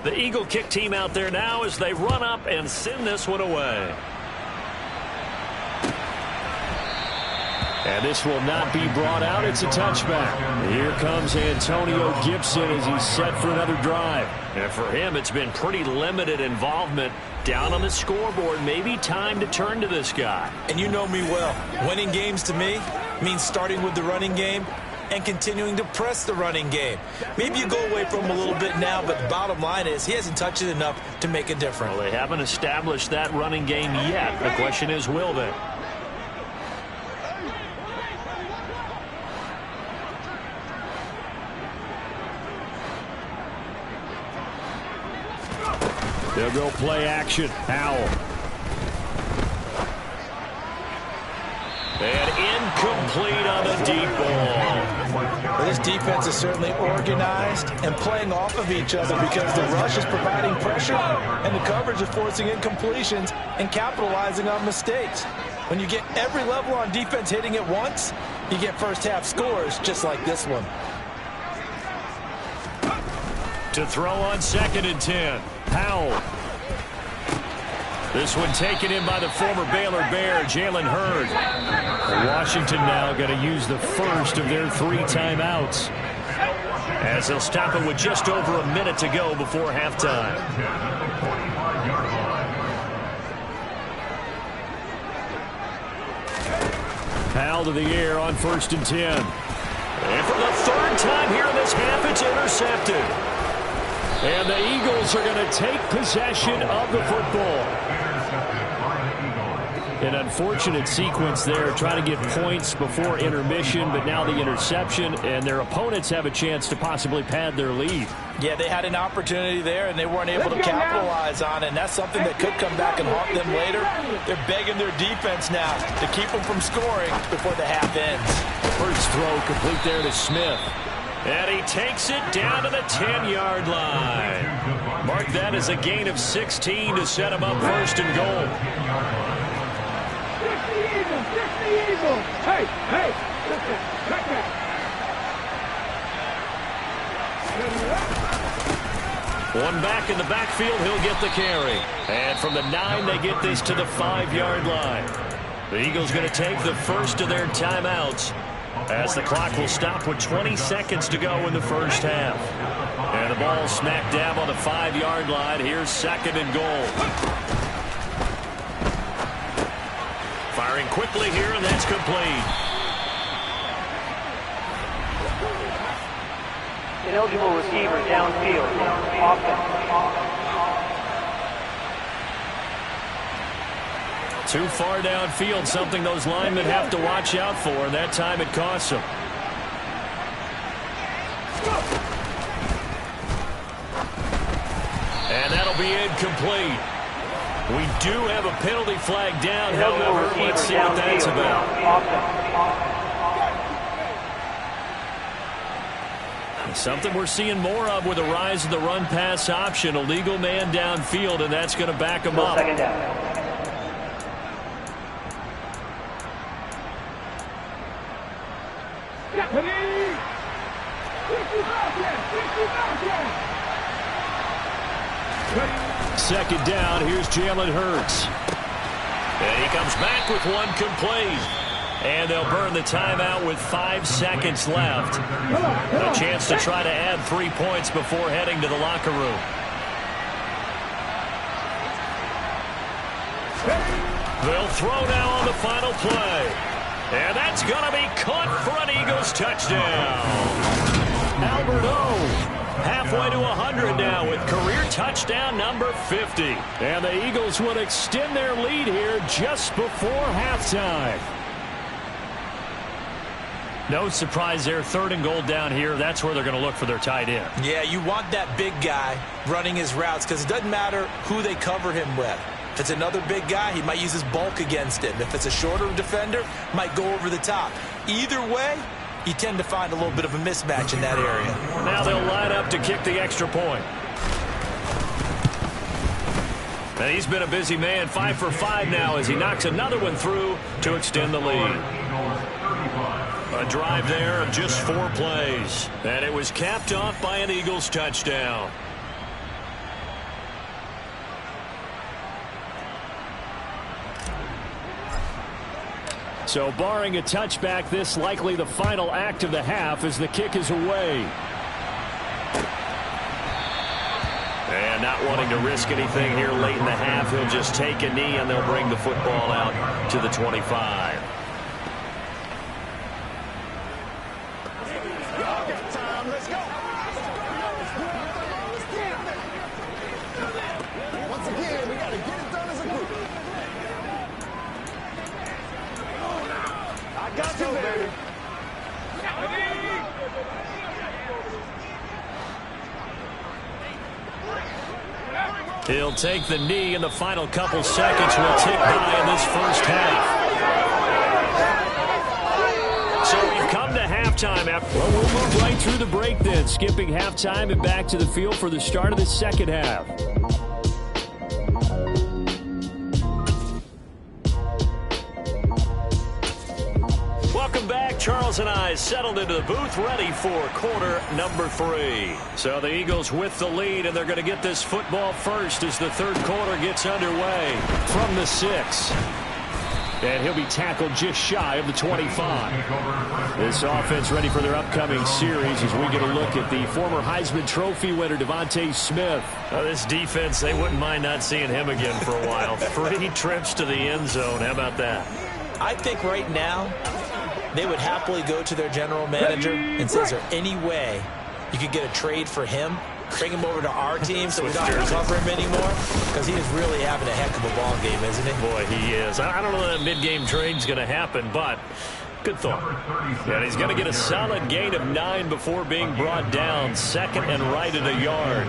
The Eagle kick team out there now as they run up and send this one away. And this will not be brought out. It's a touchback. Here comes Antonio Gibson as he's set for another drive. And for him, it's been pretty limited involvement down on the scoreboard. Maybe time to turn to this guy. And you know me well. Winning games to me means starting with the running game and continuing to press the running game. Maybe you go away from him a little bit now, but the bottom line is he hasn't touched it enough to make a difference. Well, they haven't established that running game yet. The question is, will they? They'll go play action. Howell. And incomplete on the deep ball. Well, this defense is certainly organized and playing off of each other because the rush is providing pressure and the coverage is forcing incompletions and capitalizing on mistakes. When you get every level on defense hitting at once, you get first half scores just like this one. To throw on 2nd and 10. Howell. This one taken in by the former Baylor Bear, Jalen Hurd. Washington now going to use the first of their 3 timeouts, as they'll stop it with just over a minute to go before halftime. Howell to the air on 1st and 10. And for the 3rd time here in this half, it's intercepted. And the Eagles are going to take possession of the football. An unfortunate sequence there, trying to get points before intermission, but now the interception, and their opponents have a chance to possibly pad their lead. Yeah, they had an opportunity there, and they weren't able to capitalize on it, and that's something that could come back and haunt them later. They're begging their defense now to keep them from scoring before the half ends. First throw complete there to Smith. And he takes it down to the 10-yard line. Mark that as a gain of 16 to set him up 1st and goal. Hey, hey, listen, back back. One back in the backfield, he'll get the carry. And from the 9, they get this to the 5-yard line. The Eagles going to take the first of their timeouts, as the clock will stop with 20 seconds to go in the first half. And the ball smack dab on the 5-yard line. Here's 2nd and goal. Firing quickly here, and that's complete. Ineligible receiver downfield. Too far downfield, something those linemen have to watch out for, and that time it costs them. And that'll be incomplete. We do have a penalty flag down, however, let's see what that's about. Something we're seeing more of with the rise of the run-pass option. A legal man downfield, and that's going to back him up. Second down. Second down, here's Jalen Hurts. And he comes back with one complete. And they'll burn the timeout with 5 seconds left. A chance to try to add 3 points before heading to the locker room. They'll throw now on the final play. And that's going to be caught for an Eagles touchdown. Albert O. Halfway to 100 now with career touchdown number 50. And the Eagles will extend their lead here just before halftime. No surprise there. 3rd and goal down here. That's where they're going to look for their tight end. Yeah, you want that big guy running his routes because it doesn't matter who they cover him with. If it's another big guy, he might use his bulk against him. If it's a shorter defender, might go over the top. Either way, you tend to find a little bit of a mismatch in that area. Now they'll line up to kick the extra point. And he's been a busy man, 5 for 5 now as he knocks another one through to extend the lead. A drive there of just 4 plays. And it was capped off by an Eagles touchdown. So barring a touchback, this likely the final act of the half as the kick is away. And not wanting to risk anything here late in the half, he'll just take a knee and they'll bring the football out to the 25. He'll take the knee, and the final couple seconds will tick by in this first half. So we've come to halftime. Well, we'll move right through the break then, skipping halftime and back to the field for the start of the second half. Welcome back. Charles and I settled into the booth, ready for quarter number 3. So the Eagles with the lead, and they're going to get this football first as the third quarter gets underway from the 6. And he'll be tackled just shy of the 25. This offense ready for their upcoming series as we get a look at the former Heisman Trophy winner, Devontae Smith. This defense, they wouldn't mind not seeing him again for a while. 3 trips to the end zone. How about that? I think right now they would happily go to their general manager and say, is there any way you could get a trade for him? Bring him over to our team so we don't have to cover him anymore? Because he is really having a heck of a ball game, isn't he? Boy, he is. I don't know that mid-game trade's going to happen, but good thought. And he's going to get a solid gain of 9 before being brought down. Second and right at a yard.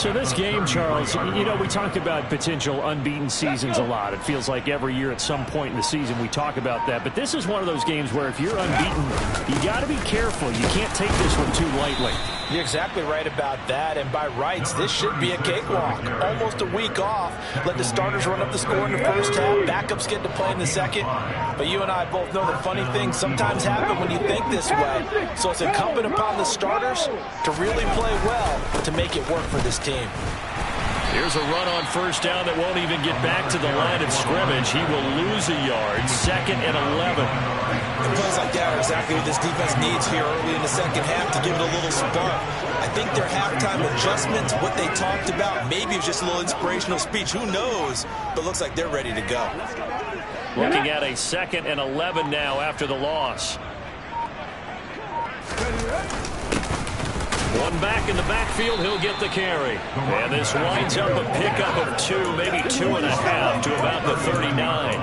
So this game, Charles, you know, we talk about potential unbeaten seasons a lot. It feels like every year at some point in the season we talk about that. But this is one of those games where if you're unbeaten, you got to be careful. You can't take this one too lightly. You're exactly right about that. And by rights, this should be a cakewalk. Almost a week off. Let the starters run up the score in the first half. Backups get to play in the second. But you and I both know that funny things sometimes happen when you think this way. So it's incumbent upon the starters to really play well to make it work for this team. Here's a run on first down that won't even get back to the line of scrimmage. He will lose a yard. Second and 11. And plays like that are exactly what this defense needs here early in the second half to give it a little spark. I think their halftime adjustments, what they talked about, maybe it was just a little inspirational speech. Who knows? But looks like they're ready to go. Looking at a second and 11 now after the loss. One back in the backfield, he'll get the carry. And this winds up a pickup of 2, maybe 2.5 to about the 39.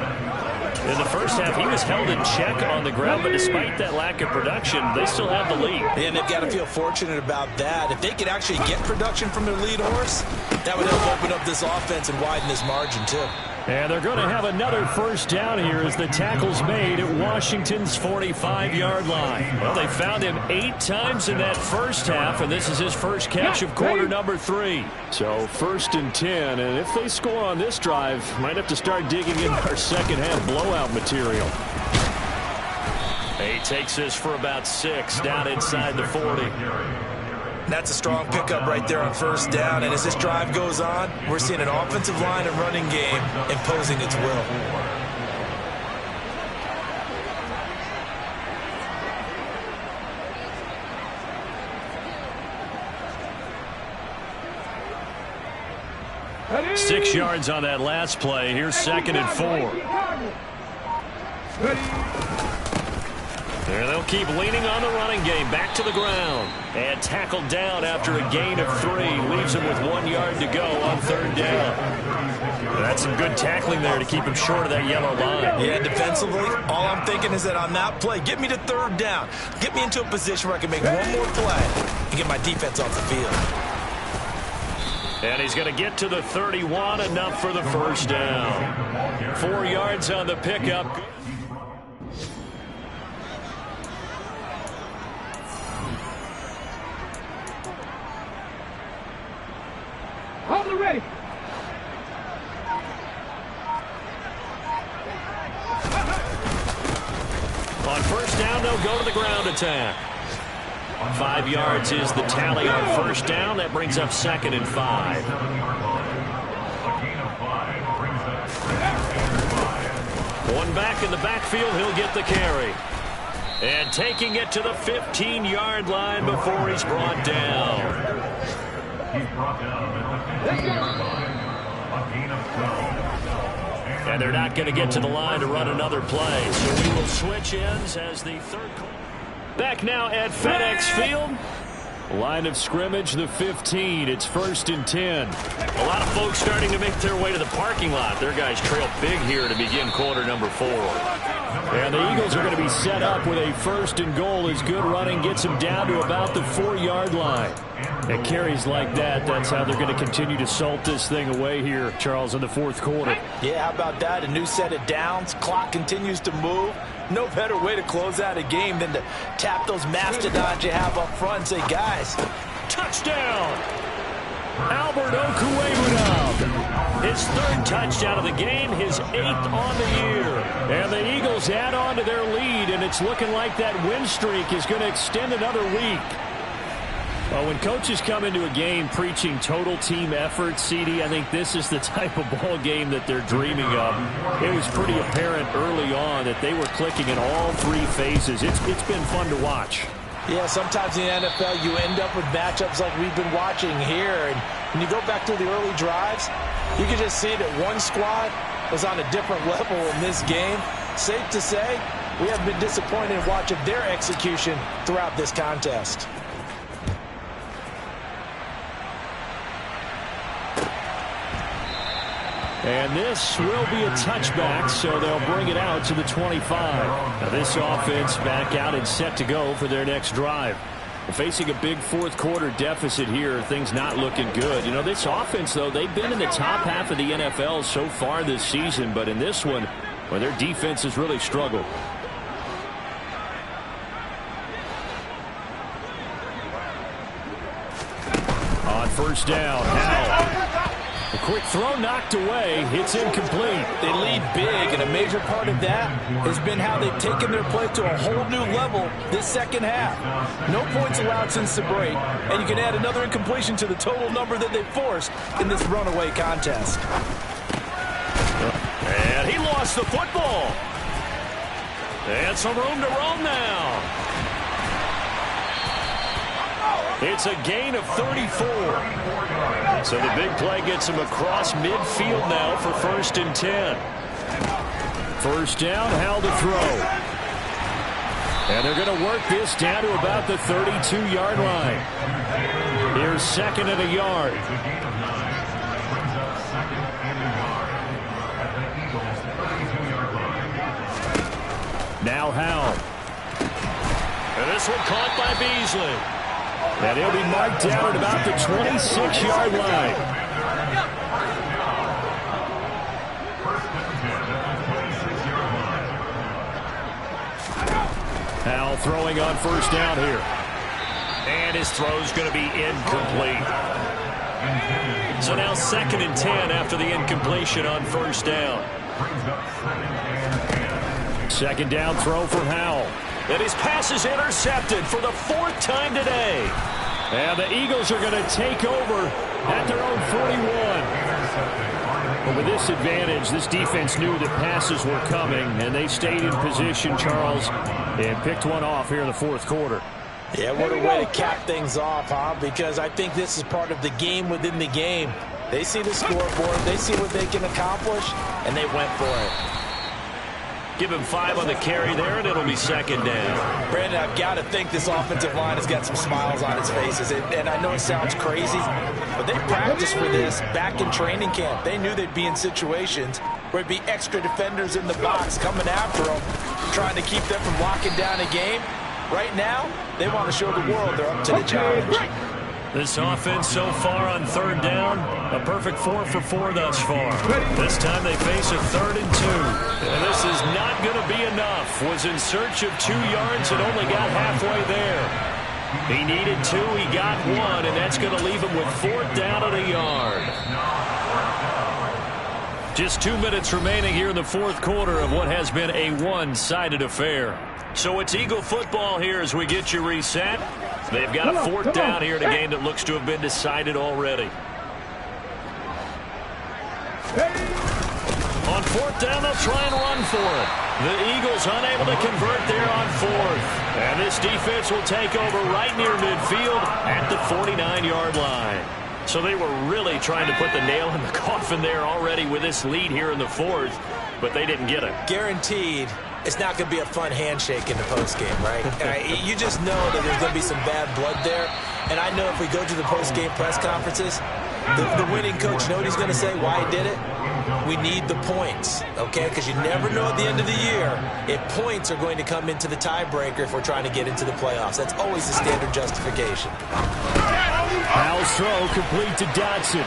In the first half, he was held in check on the ground, but despite that lack of production, they still have the lead. And they've got to feel fortunate about that. If they could actually get production from their lead horse, that would help open up this offense and widen this margin, too. And they're going to have another first down here as the tackle's made at Washington's 45-yard line. Well, they found him 8 times in that first half, and this is his first catch of quarter number 3. So first and 10, and if they score on this drive, might have to start digging in our second half blowout material. He takes this for about 6 down inside the 40. That's a strong pickup right there on first down. And as this drive goes on, we're seeing an offensive line and running game imposing its will. Ready? 6 yards on that last play. Here's second and 4. And they'll keep leaning on the running game. Back to the ground. And tackled down after a gain of 3. Leaves him with 1 yard to go on third down. That's some good tackling there to keep him short of that yellow line. Yeah, defensively, all I'm thinking is that on that play, get me to third down. Get me into a position where I can make one more play and get my defense off the field. And he's going to get to the 31, enough for the first down. 4 yards on the pickup. Hold it ready. On first down, they'll go to the ground attack. 5 yards is the tally on first down. That brings up second and 5. One back in the backfield, he'll get the carry. And taking it to the 15-yard line before he's brought down. And they're not going to get to the line to run another play. So we will switch ends as the third. Back now at FedEx Field. Line of scrimmage, the 15. It's 1st and 10. A lot of folks starting to make their way to the parking lot. Their guys trail big here to begin quarter number 4. And the Eagles are going to be set up with a 1st and goal as good running gets them down to about the 4-yard line. And carries like that, that's how they're going to continue to salt this thing away here, Charles, in the 4th quarter. Yeah, how about that? A new set of downs. Clock continues to move. No better way to close out a game than to tap those mastodons you have up front and say, guys, touchdown! Albert Okwuegbunam. His 3rd touchdown of the game, his 8th on the year. And the Eagles add on to their lead, and it's looking like that win streak is going to extend another week. Well, when coaches come into a game preaching total team effort, CD, I think this is the type of ball game that they're dreaming of. It was pretty apparent early on that they were clicking in all 3 phases. It's been fun to watch. Yeah, sometimes in the NFL you end up with matchups like we've been watching here. And when you go back to the early drives, you can just see that one squad was on a different level in this game. Safe to say, we have been disappointed in watching their execution throughout this contest. And this will be a touchback, so they'll bring it out to the 25. Now this offense back out and set to go for their next drive. Facing a big 4th quarter deficit here, things not looking good. You know, this offense, though, they've been in the top half of the NFL so far this season, but in this one, well, their defense has really struggled. On 1st down, Howell. A quick throw knocked away. It's incomplete. They lead big, and a major part of that has been how they've taken their play to a whole new level this 2nd half. No points allowed since the break, and you can add another incompletion to the total number that they've forced in this runaway contest. And he lost the football. And some room to roam now. It's a gain of 34. So the big play gets him across midfield now for 1st and 10. 1st down, Howell to throw. And they're going to work this down to about the 32-yard line. Here's 2nd and a yard. Now Howell. And this one caught by Beasley. And he'll be marked down at about the 26-yard line. Howell throwing on 1st down here. And his throw's going to be incomplete. So now 2nd and 10 after the incompletion on 1st down. 2nd down throw for Howell. And his pass is intercepted for the 4th time today. And the Eagles are going to take over at their own 41. But with this advantage, this defense knew that passes were coming, and they stayed in position, Charles, and picked one off here in the 4th quarter. Yeah, what a way to cap things off, huh? Because I think this is part of the game within the game. They see the scoreboard, they see what they can accomplish, and they went for it. Give him 5 on the carry there, and it'll be 2nd down. Brandon, I've got to think this offensive line has got some smiles on its faces. And I know it sounds crazy, but they practiced for this back in training camp. They knew they'd be in situations where it'd be extra defenders in the box coming after them, trying to keep them from locking down a game. Right now, they want to show the world they're up to the challenge. This offense so far on 3rd down, a perfect 4 for 4 thus far. This time they face a 3rd and 2. And this is not going to be enough. Was in search of 2 yards and only got halfway there. He needed 2, he got 1, and that's going to leave him with 4th down and a yard. Just 2 minutes remaining here in the 4th quarter of what has been a one-sided affair. So it's Eagle football here as we get you reset. They've got a 4th down here in a game that looks to have been decided already. On fourth down, they'll try and run for it. The Eagles unable to convert there on fourth. And this defense will take over right near midfield at the 49-yard line. So they were really trying to put the nail in the coffin there already with this lead here in the fourth, but they didn't get it. Guaranteed it's not going to be a fun handshake in the postgame, right? You just know that there's going to be some bad blood there. And I know if we go to the postgame press conferences, the winning coach, you know what he's going to say, why he did it? We need the points, okay? Because you never know at the end of the year if points are going to come into the tiebreaker if we're trying to get into the playoffs. That's always the standard justification. Howell's throw complete to Dotson.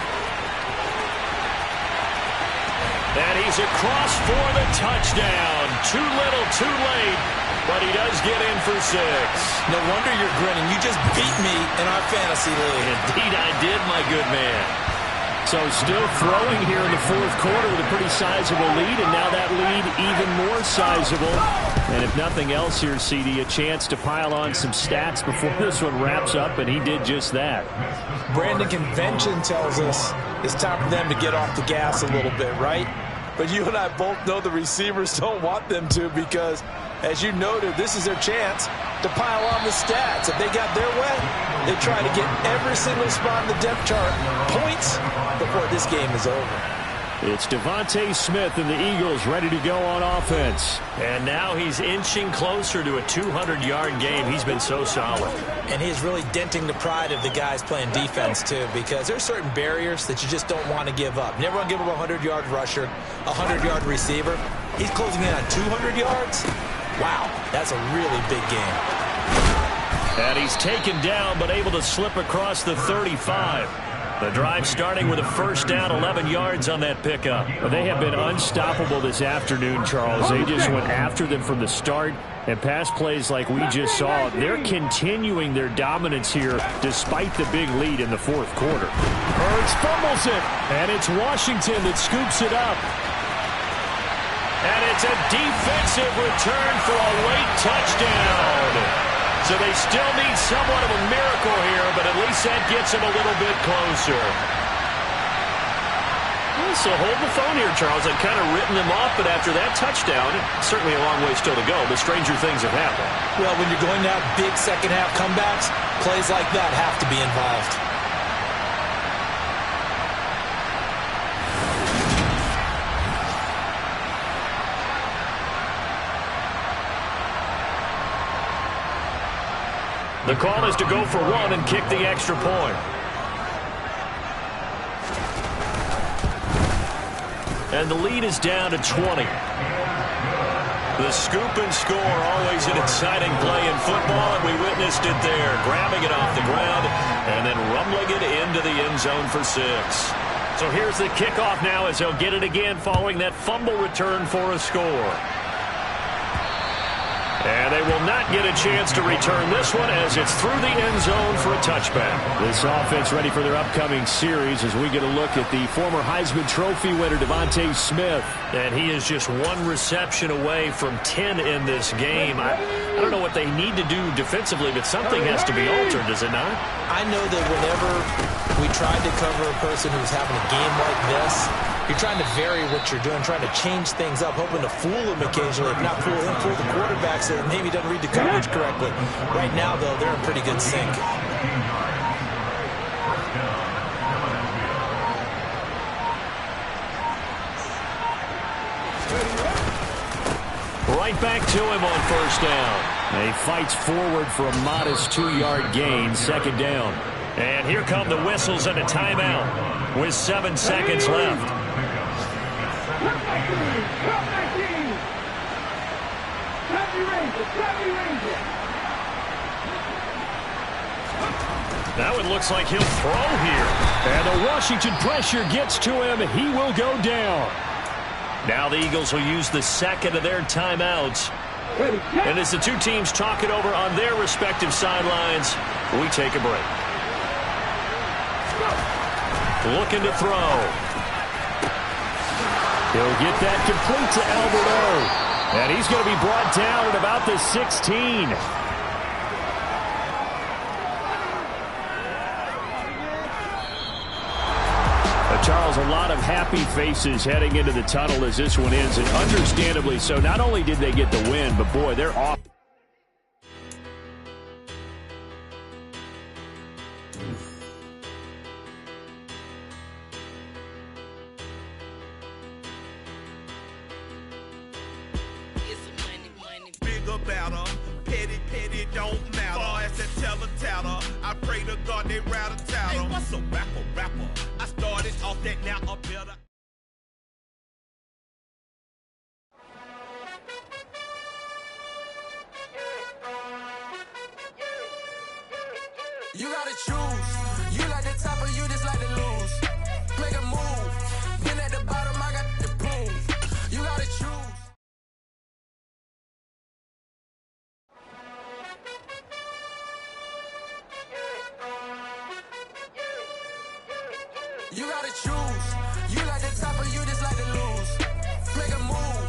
And he's across for the touchdown. Too little, too late, but he does get in for 6. No wonder you're grinning. You just beat me in our fantasy league. Indeed I did, my good man. So still throwing here in the fourth quarter with a pretty sizable lead, and now that lead even more sizable. And if nothing else here, CD, a chance to pile on some stats before this one wraps up, and he did just that. Brandon, convention tells us it's time for them to get off the gas a little bit, right? But you and I both know the receivers don't want them to because, as you noted, this is their chance to pile on the stats. If they got their way, they try to get every single spot in the depth chart points before this game is over. It's Devontae Smith and the Eagles ready to go on offense. And now he's inching closer to a 200-yard game. He's been so solid. And he's really denting the pride of the guys playing defense, too, because there's certain barriers that you just don't want to give up. Never want to give up a 100-yard rusher, a 100-yard receiver. He's closing in on 200 yards. Wow, that's a really big game. And he's taken down but able to slip across the 35. The drive starting with a first down, 11 yards on that pickup. They have been unstoppable this afternoon, Charles. They just went after them from the start, and pass plays like we just saw, they're continuing their dominance here despite the big lead in the fourth quarter. Hurts fumbles it, and it's Washington that scoops it up. And it's a defensive return for a late touchdown. So they still need somewhat of a miracle here, but at least that gets them a little bit closer. So hold the phone here, Charles. I've kind of written them off, but after that touchdown, certainly a long way still to go, but stranger things have happened. Well, when you're going to have big second-half comebacks, plays like that have to be involved. The call is to go for one and kick the extra point. And the lead is down to 20. The scoop and score, always an exciting play in football, and we witnessed it there. Grabbing it off the ground and then rumbling it into the end zone for 6. So here's the kickoff now as they'll get it again following that fumble return for a score. And they will not get a chance to return this one as it's through the end zone for a touchback. This offense ready for their upcoming series as we get a look at the former Heisman Trophy winner, Devontae Smith. And he is just one reception away from 10 in this game. I don't know what they need to do defensively, but something has to be altered, does it not? I know that whenever we tried to cover a person who's having a game like this, you're trying to vary what you're doing, trying to change things up, hoping to fool him occasionally. If not fool him, fool the quarterback so that maybe he doesn't read the coverage correctly. Right now, though, they're in pretty good sync. Right back to him on first down. And he fights forward for a modest 2-yard gain, second down. And here come the whistles and a timeout with 7 seconds left. Now it looks like he'll throw here. And the Washington pressure gets to him. He will go down. Now the Eagles will use the second of their timeouts. And as the two teams talk it over on their respective sidelines, we take a break. Looking to throw. He'll get that complete to Alberto. And he's going to be brought down at about the 16. A Charles, a lot of happy faces heading into the tunnel as this one ends, and understandably so. Not only did they get the win, but boy, they're off. Petty don't matter. Far as that teller, I pray to God they rattle tattle. Hey, what's a rapper? I started off that, now I'm better. You gotta choose. You like the top or you just like to lose. Make a move. Been at the bottom, I got the proof. You gotta choose. You gotta choose. You like the top or you just like to lose. Make a move.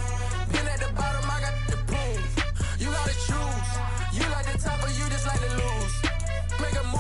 Been at the bottom, I got the proof. You gotta choose. You like the top or you just like to lose. Make a move.